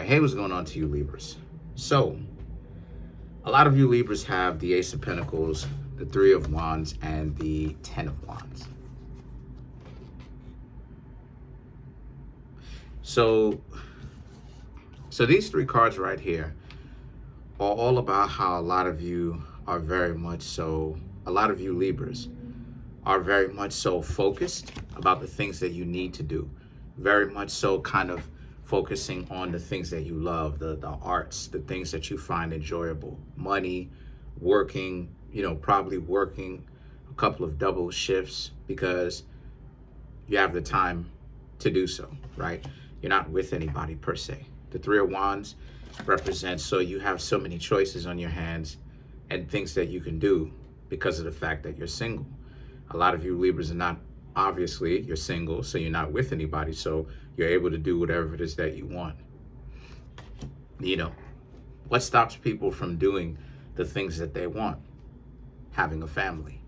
Hey, what's going on to you, Libras? So, a lot of you Libras have the Ace of Pentacles, the Three of Wands, and the Ten of Wands. So these three cards right here are all about how a lot of you are very much so, a lot of you Libras are very much so focused about the things that you need to do. Very much so kind of focusing on the things that you love, the arts, the things that you find enjoyable, money, working, probably working a couple of double shifts because you have the time to do so, right? You're not with anybody per se. The Three of Wands represents, so you have so many choices on your hands and things that you can do because of the fact that you're single. A lot of you Libras are not, obviously, you're single, so you're not with anybody, so you're able to do whatever it is that you want. What stops people from doing the things that they want? Having a family,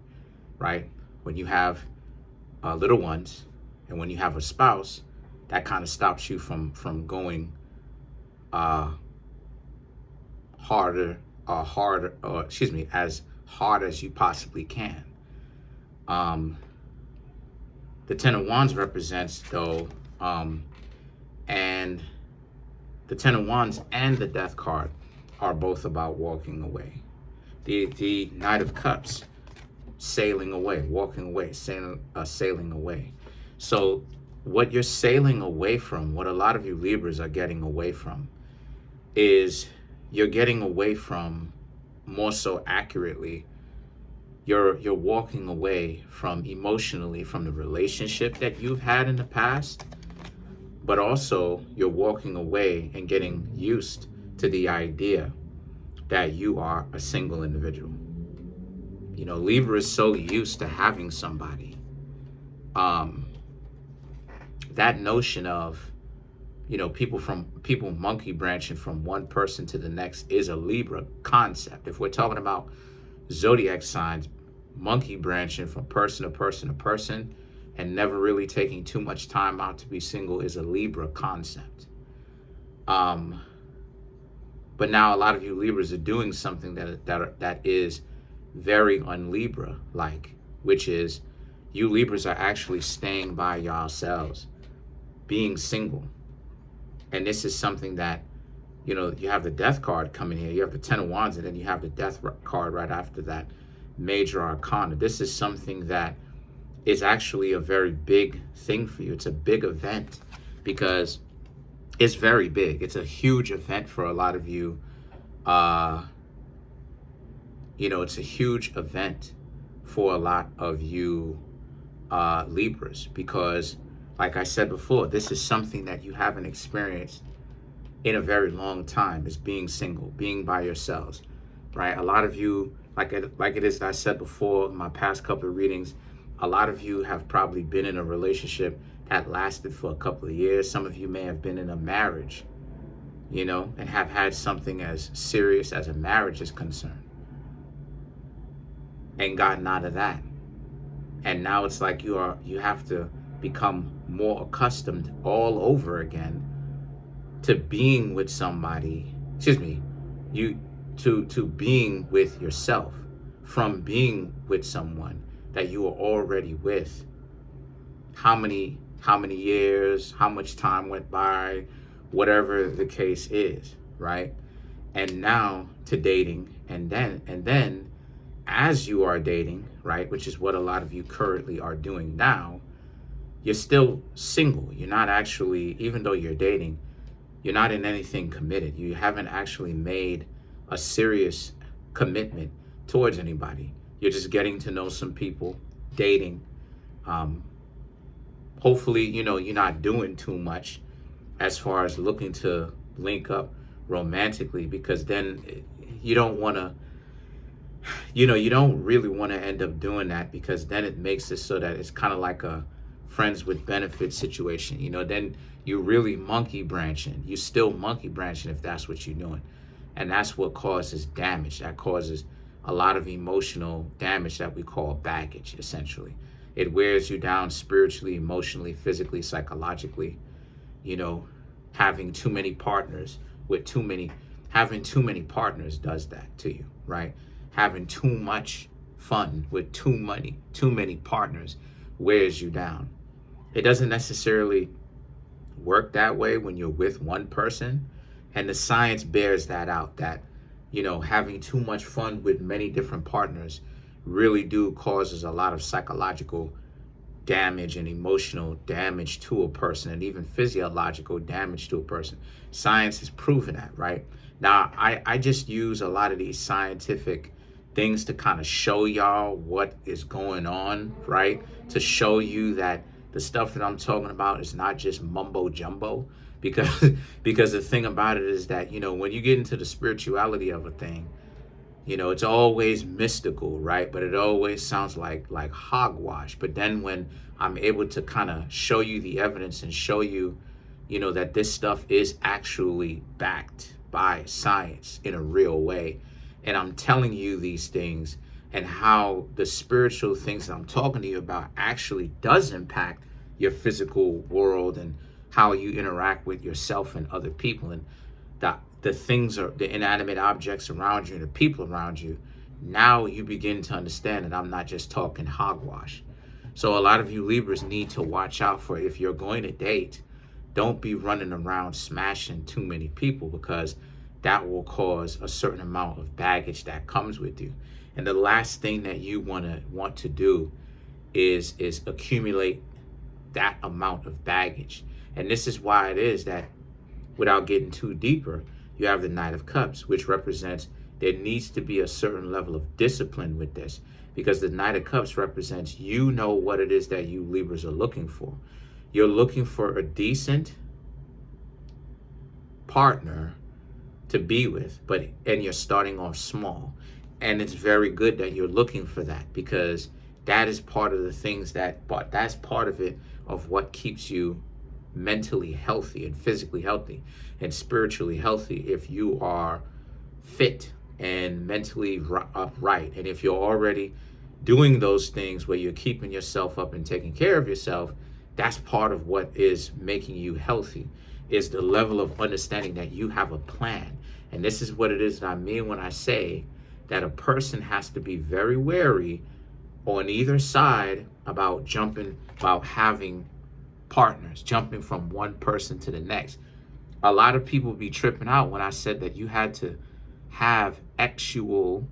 right? When you have little ones and when you have a spouse, that kind of stops you from going as hard as you possibly can. The Ten of Wands represents, though, and the Ten of Wands and the Death card are both about walking away. The Knight of Cups, sailing away, walking away, sailing away. So what you're sailing away from, what a lot of you Libras are getting away from, is you're getting away from, more so accurately, you're walking away from emotionally from the relationship that you've had in the past, but also you're walking away and getting used to the idea that you are a single individual. Libra is so used to having somebody. That notion of, people monkey branching from one person to the next is a Libra concept. If we're talking about zodiac signs, monkey branching from person to person to person and never really taking too much time out to be single is a Libra concept. But now a lot of you Libras are doing something that is very un-Libra-like, which is you Libras are actually staying by yourselves, being single. And this is something that, you have the Death card coming here, you have the Ten of Wands, and then you have the Death card right after that, Major Arcana. This is something that is actually a very big thing for you. It's a big event because it's very big. It's a huge event for a lot of you. It's a huge event for a lot of you Libras because, like I said before, this is something that you haven't experienced in a very long time, is being single, being by yourselves, right? A lot of you, like it is that I said before in my past couple of readings, a lot of you have probably been in a relationship that lasted for a couple of years. Some of you may have been in a marriage, and have had something as serious as a marriage is concerned and gotten out of that. And now it's like you have to become more accustomed all over again to being with somebody, to being with yourself, from being with someone that you were already with. How many years, how much time went by, whatever the case is, right? And now to dating, and then as you are dating, right, which is what a lot of you currently are doing now, you're still single. You're not actually, even though you're dating, you're not in anything committed. You haven't actually made a serious commitment towards anybody. You're just getting to know some people, dating. Hopefully, you're not doing too much as far as looking to link up romantically, because then you don't want to, you don't really want to end up doing that, because then it makes it so that it's kind of like a friends with benefits situation. Then you really monkey branching. You still monkey branching if that's what you're doing. And that's what causes damage. That causes a lot of emotional damage that we call baggage, essentially. It wears you down spiritually, emotionally, physically, psychologically. having too many partners with too many, having too many partners does that to you, right? Having too much fun with too many partners wears you down. It doesn't necessarily work that way when you're with one person, and the science bears that out, that having too much fun with many different partners really do causes a lot of psychological damage and emotional damage to a person, and even physiological damage to a person. Science has proven that, right? Now, I just use a lot of these scientific things to kind of show y'all what is going on, right? To show you that the stuff that I'm talking about is not just mumbo jumbo, because because the thing about it is that, when you get into the spirituality of a thing, it's always mystical, right? But it always sounds like hogwash. But then when I'm able to kind of show you the evidence and show you, that this stuff is actually backed by science in a real way, and I'm telling you these things, and how the spiritual things that I'm talking to you about actually does impact your physical world and how you interact with yourself and other people, and the things, are the inanimate objects around you and the people around you, now you begin to understand that I'm not just talking hogwash. So a lot of you Libras need to watch out for, if you're going to date, don't be running around smashing too many people, because that will cause a certain amount of baggage that comes with you. And the last thing that you want to do is accumulate that amount of baggage. And this is why it is that, without getting too deeper, you have the Knight of Cups, which represents there needs to be a certain level of discipline with this, because the Knight of Cups represents, what it is that you Libras are looking for. You're looking for a decent partner to be with, and you're starting off small. And it's very good that you're looking for that, because that is part of the things that's part of it, of what keeps you mentally healthy and physically healthy and spiritually healthy. If you are fit and mentally upright, and if you're already doing those things where you're keeping yourself up and taking care of yourself, that's part of what is making you healthy, is the level of understanding that you have a plan. And this is what it is that I mean when I say that a person has to be very wary on either side about having partners, jumping from one person to the next. A lot of people be tripping out when I said that you had to have actual,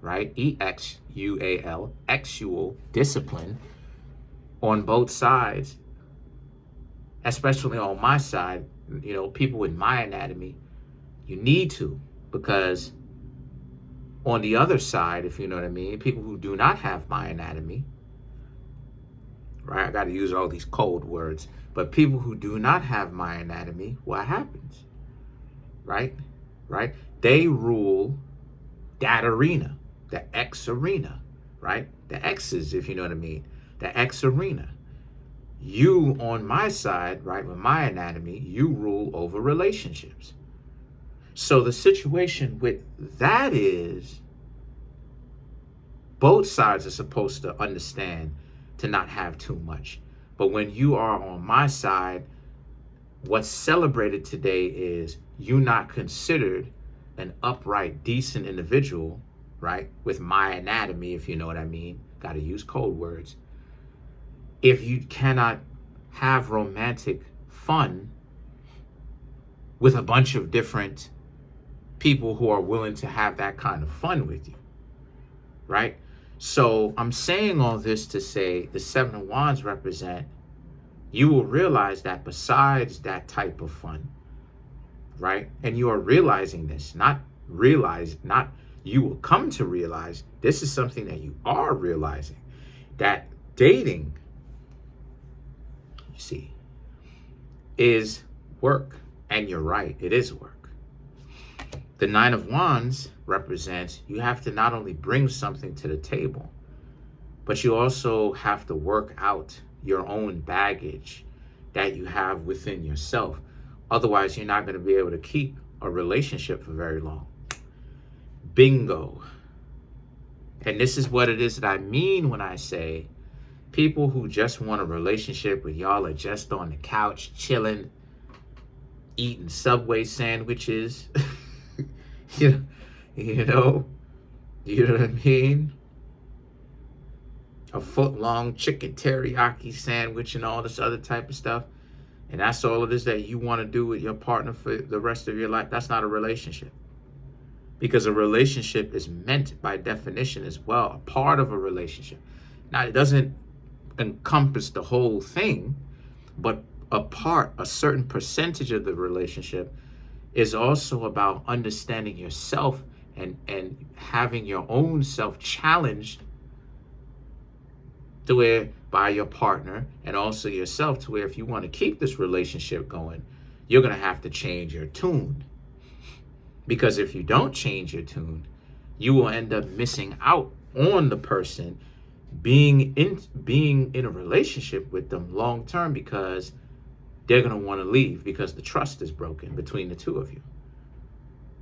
right? EXUAL, actual discipline on both sides, especially on my side. People with my anatomy, you need to, because on the other side, if you know what I mean, people who do not have my anatomy, right? I got to use all these cold words, but people who do not have my anatomy, what happens? Right? They rule that arena, the X arena, right? The X's, if you know what I mean, the X arena. You, on my side, right, with my anatomy, you rule over relationships. So the situation with that is, both sides are supposed to understand to not have too much. But when you are on my side, what's celebrated today is you not considered an upright, decent individual, right? With my anatomy, if you know what I mean. Got to use code words. If you cannot have romantic fun with a bunch of different people who are willing to have that kind of fun with you, right? So I'm saying all this to say the Seven of Wands represent, you will realize that besides that type of fun, right? And you are realizing this, you will come to realize, this is something that you are realizing, that dating, you see, is work. And you're right, it is work. The Nine of Wands represents, you have to not only bring something to the table, but you also have to work out your own baggage that you have within yourself. Otherwise, you're not going to be able to keep a relationship for very long. Bingo. And this is what it is that I mean when I say people who just want a relationship with y'all are just on the couch chilling, eating Subway sandwiches. you, you know, you know what I mean? A foot-long chicken teriyaki sandwich and all this other type of stuff. And that's all it is that you want to do with your partner for the rest of your life. That's not a relationship. Because a relationship is meant by definition as well, a part of a relationship. Now, it doesn't encompass the whole thing, but a certain percentage of the relationship is also about understanding yourself and having your own self challenged to where by your partner and also yourself, to where if you want to keep this relationship going, you're going to have to change your tune. Because if you don't change your tune, you will end up missing out on the person being in a relationship with them long term, because they're going to want to leave because the trust is broken between the two of you.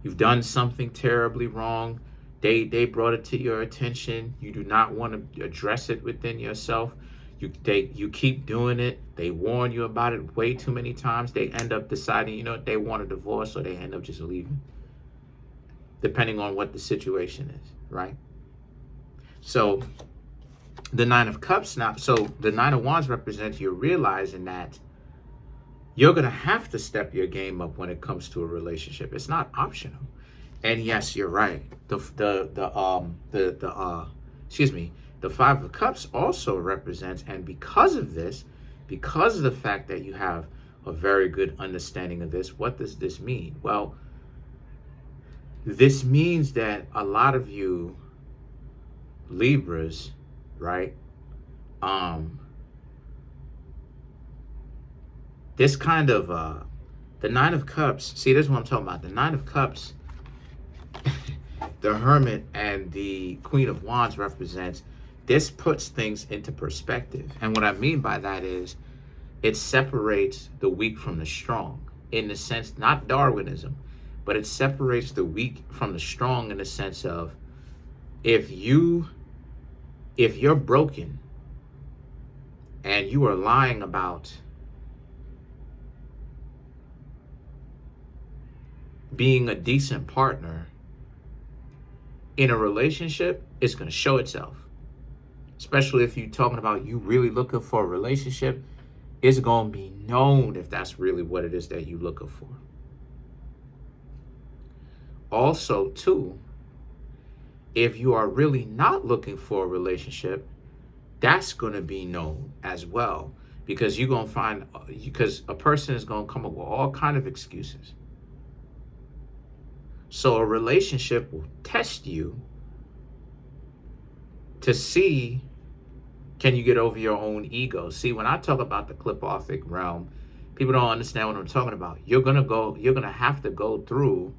You've done something terribly wrong. They brought it to your attention. You do not want to address it within yourself. You keep doing it. They warn you about it way too many times. They end up deciding, they want a divorce, or they end up just leaving, depending on what the situation is, right? So the Nine of Cups now. So the Nine of Wands represents you realizing that you're gonna have to step your game up when it comes to a relationship. It's not optional. And yes, you're right. The Five of Cups also represents, and because of this, because of the fact that you have a very good understanding of this, what does this mean? Well, this means that a lot of you Libras, right? This kind of the Nine of Cups. See, this is what I'm talking about. The Nine of Cups, the Hermit, and the Queen of Wands represents. This puts things into perspective, and what I mean by that is, it separates the weak from the strong. In the sense, not Darwinism, but it separates the weak from the strong in the sense of, if you're broken and you are lying about being a decent partner in a relationship, it's going to show itself. Especially if you're talking about you really looking for a relationship, it's going to be known if that's really what it is that you're looking for. Also, too, if you are really not looking for a relationship, that's going to be known as well, because you're going to find, because a person is going to come up with all kind of excuses. So a relationship will test you to see, can you get over your own ego? See, when I talk about the clipothic realm, people don't understand what I'm talking about. You're going to have to go through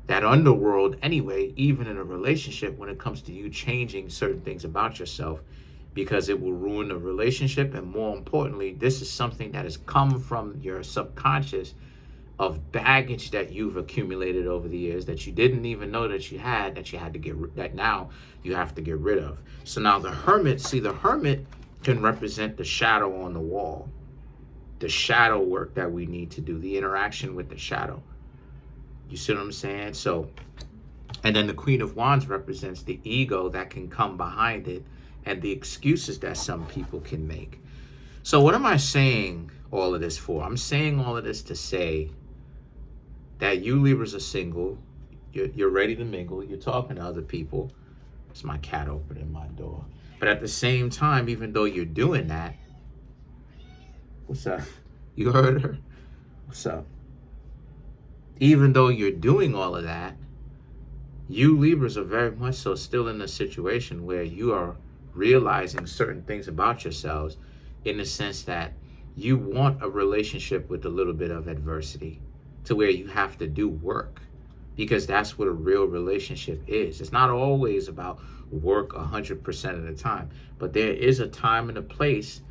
that underworld anyway, even in a relationship, when it comes to you changing certain things about yourself, because it will ruin the relationship. And more importantly, this is something that has come from your subconscious of baggage that you've accumulated over the years that you didn't even know that you had to get, that now you have to get rid of. So now the Hermit, see, the Hermit can represent the shadow on the wall, the shadow work that we need to do, the interaction with the shadow. You see what I'm saying? So, and then the Queen of Wands represents the ego that can come behind it and the excuses that some people can make. So what am I saying all of this for? I'm saying all of this to say that you Libras are single, you're ready to mingle, you're talking to other people. It's my cat opening my door. But at the same time, even though you're doing that, what's up? You heard her? What's up? Even though you're doing all of that, you Libras are very much so still in a situation where you are realizing certain things about yourselves, in the sense that you want a relationship with a little bit of adversity, to where you have to do work, because that's what a real relationship is. It's not always about work 100% of the time, but there is a time and a place,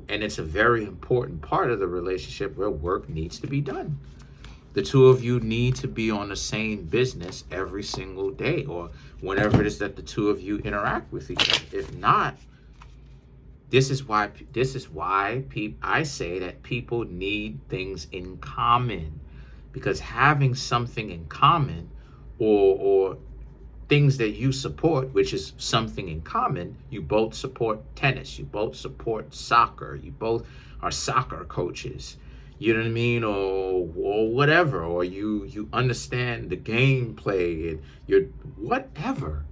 and it's a very important part of the relationship where work needs to be done. The two of you need to be on the same business every single day, or whenever it is that the two of you interact with each other. If not, This is why I say that people need things in common, because having something in common, or things that you support, which is something in common. You both support tennis, you both support soccer, you both are soccer coaches, you know what I mean, or whatever, or you understand the gameplay, and you're whatever.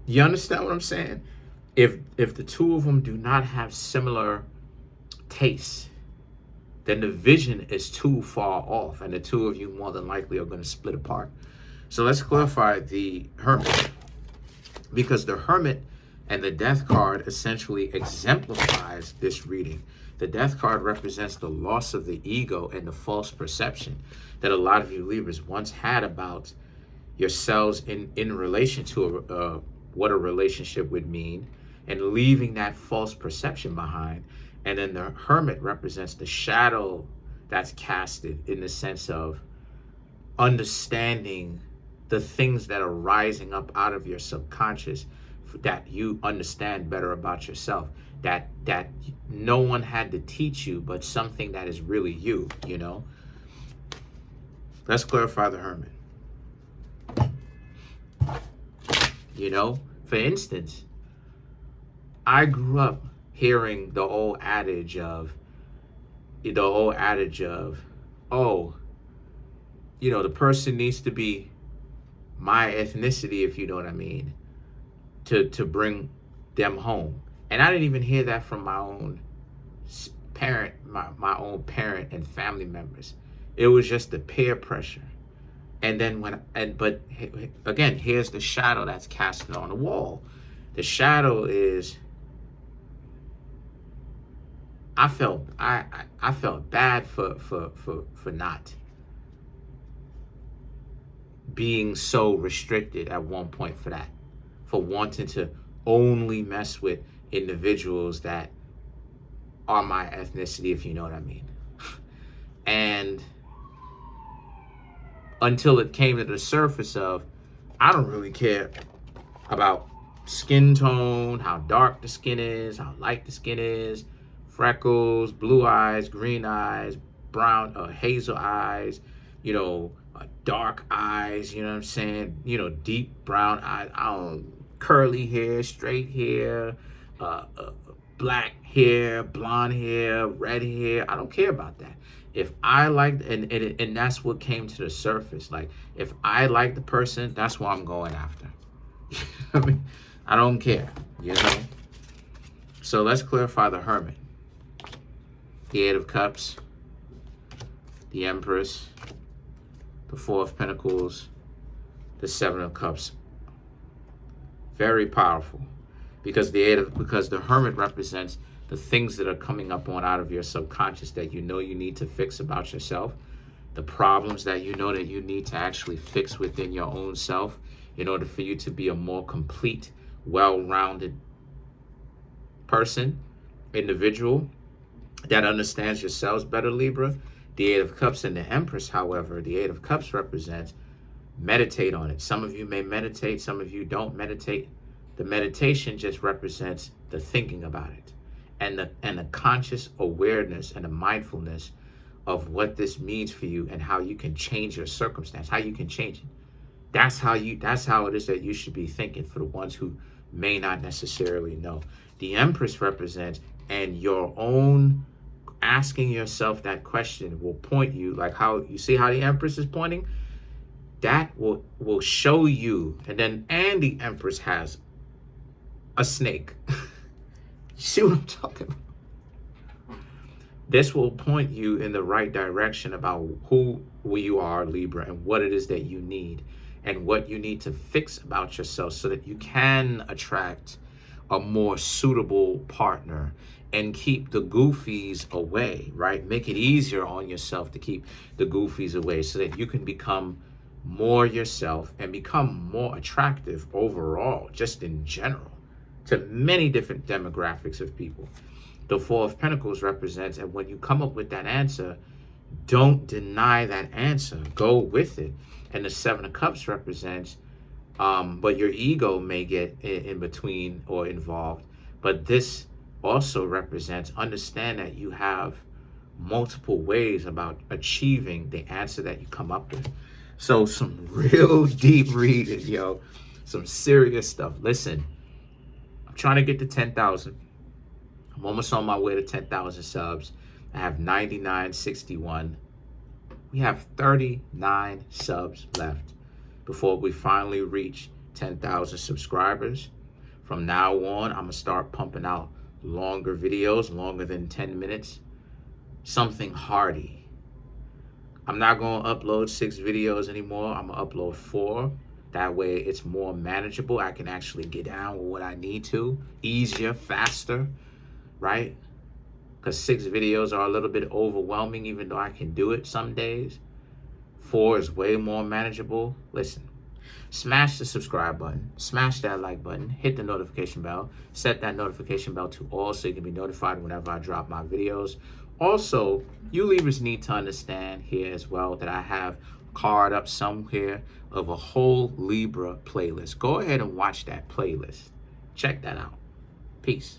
You understand what I'm saying? If the two of them do not have similar tastes, then the vision is too far off, and the two of you more than likely are going to split apart. So let's clarify the Hermit, because the Hermit and the Death card essentially exemplifies this reading. The Death card represents the loss of the ego and the false perception that a lot of you Libras once had about yourselves in relation to what a relationship would mean, and leaving that false perception behind. And then the Hermit represents the shadow that's casted, in the sense of understanding the things that are rising up out of your subconscious, that you understand better about yourself, that no one had to teach you, but something that is really you, you know. Let's clarify the Hermit. You know, for instance, I grew up hearing the old adage of, oh, you know, the person needs to be my ethnicity, if you know what I mean, to bring them home. And I didn't even hear that from my own parent, my own parent and family members. It was just the peer pressure. And then but again, here's the shadow that's casted on the wall. The shadow is, I felt bad for not being so restricted at one point, for wanting to only mess with individuals that are my ethnicity, if you know what I mean. And until it came to the surface of, I don't really care about skin tone, how dark the skin is, how light the skin is, freckles, blue eyes, green eyes, brown, hazel eyes, you know, dark eyes, you know what I'm saying? You know, deep brown eyes, curly hair, straight hair, black hair, blonde hair, red hair. I don't care about that. If I like, and that's what came to the surface. Like, if I like the person, that's what I'm going after. I mean, I don't care, you know? So let's clarify the Hermit. The Eight of Cups, the Empress, the Four of Pentacles, the Seven of Cups. Very powerful, because the Hermit represents the things that are coming up on out of your subconscious that you know you need to fix about yourself, the problems that you know that you need to actually fix within your own self in order for you to be a more complete, well-rounded person, individual that understands yourselves better, Libra. The Eight of Cups and the Empress, however, the Eight of Cups represents meditate on it. Some of you may meditate, some of you don't meditate. The meditation just represents the thinking about it, and the conscious awareness and the mindfulness of what this means for you, and how you can change your circumstance, how you can change it. That's how it is that you should be thinking, for the ones who may not necessarily know. The Empress represents, and your own asking yourself that question will point you, like how you see how the Empress is pointing, that will show you. And the Empress has a snake. You see what I'm talking about? This will point you in the right direction about who you are, Libra, and what it is that you need, and what you need to fix about yourself, so that you can attract a more suitable partner and keep the goofies away, right? Make it easier on yourself to keep the goofies away, so that you can become more yourself and become more attractive overall, just in general, to many different demographics of people. The Four of Pentacles represents, and when you come up with that answer, don't deny that answer. Go with it. And the Seven of Cups represents, but your ego may get in between or involved. But this also represents understand that you have multiple ways about achieving the answer that you come up with. So some real deep reading, yo, some serious stuff. Listen, I'm trying to get to 10,000. I'm almost on my way to 10,000 subs. I have 9961. We have 39 subs left before we finally reach 10,000 subscribers. From now on, I'm gonna start pumping out longer videos, longer than 10 minutes. Something hearty. I'm not gonna upload 6 videos anymore. I'm gonna upload 4. That way it's more manageable. I can actually get down with what I need to. Easier, faster, right? Because 6 videos are a little bit overwhelming, even though I can do it some days. 4 is way more manageable. Listen, smash the subscribe button, smash that like button, hit the notification bell, set that notification bell to all so you can be notified whenever I drop my videos. Also, you Libras need to understand here as well that I have a card up somewhere of a whole Libra playlist. Go ahead and watch that playlist. Check that out. Peace.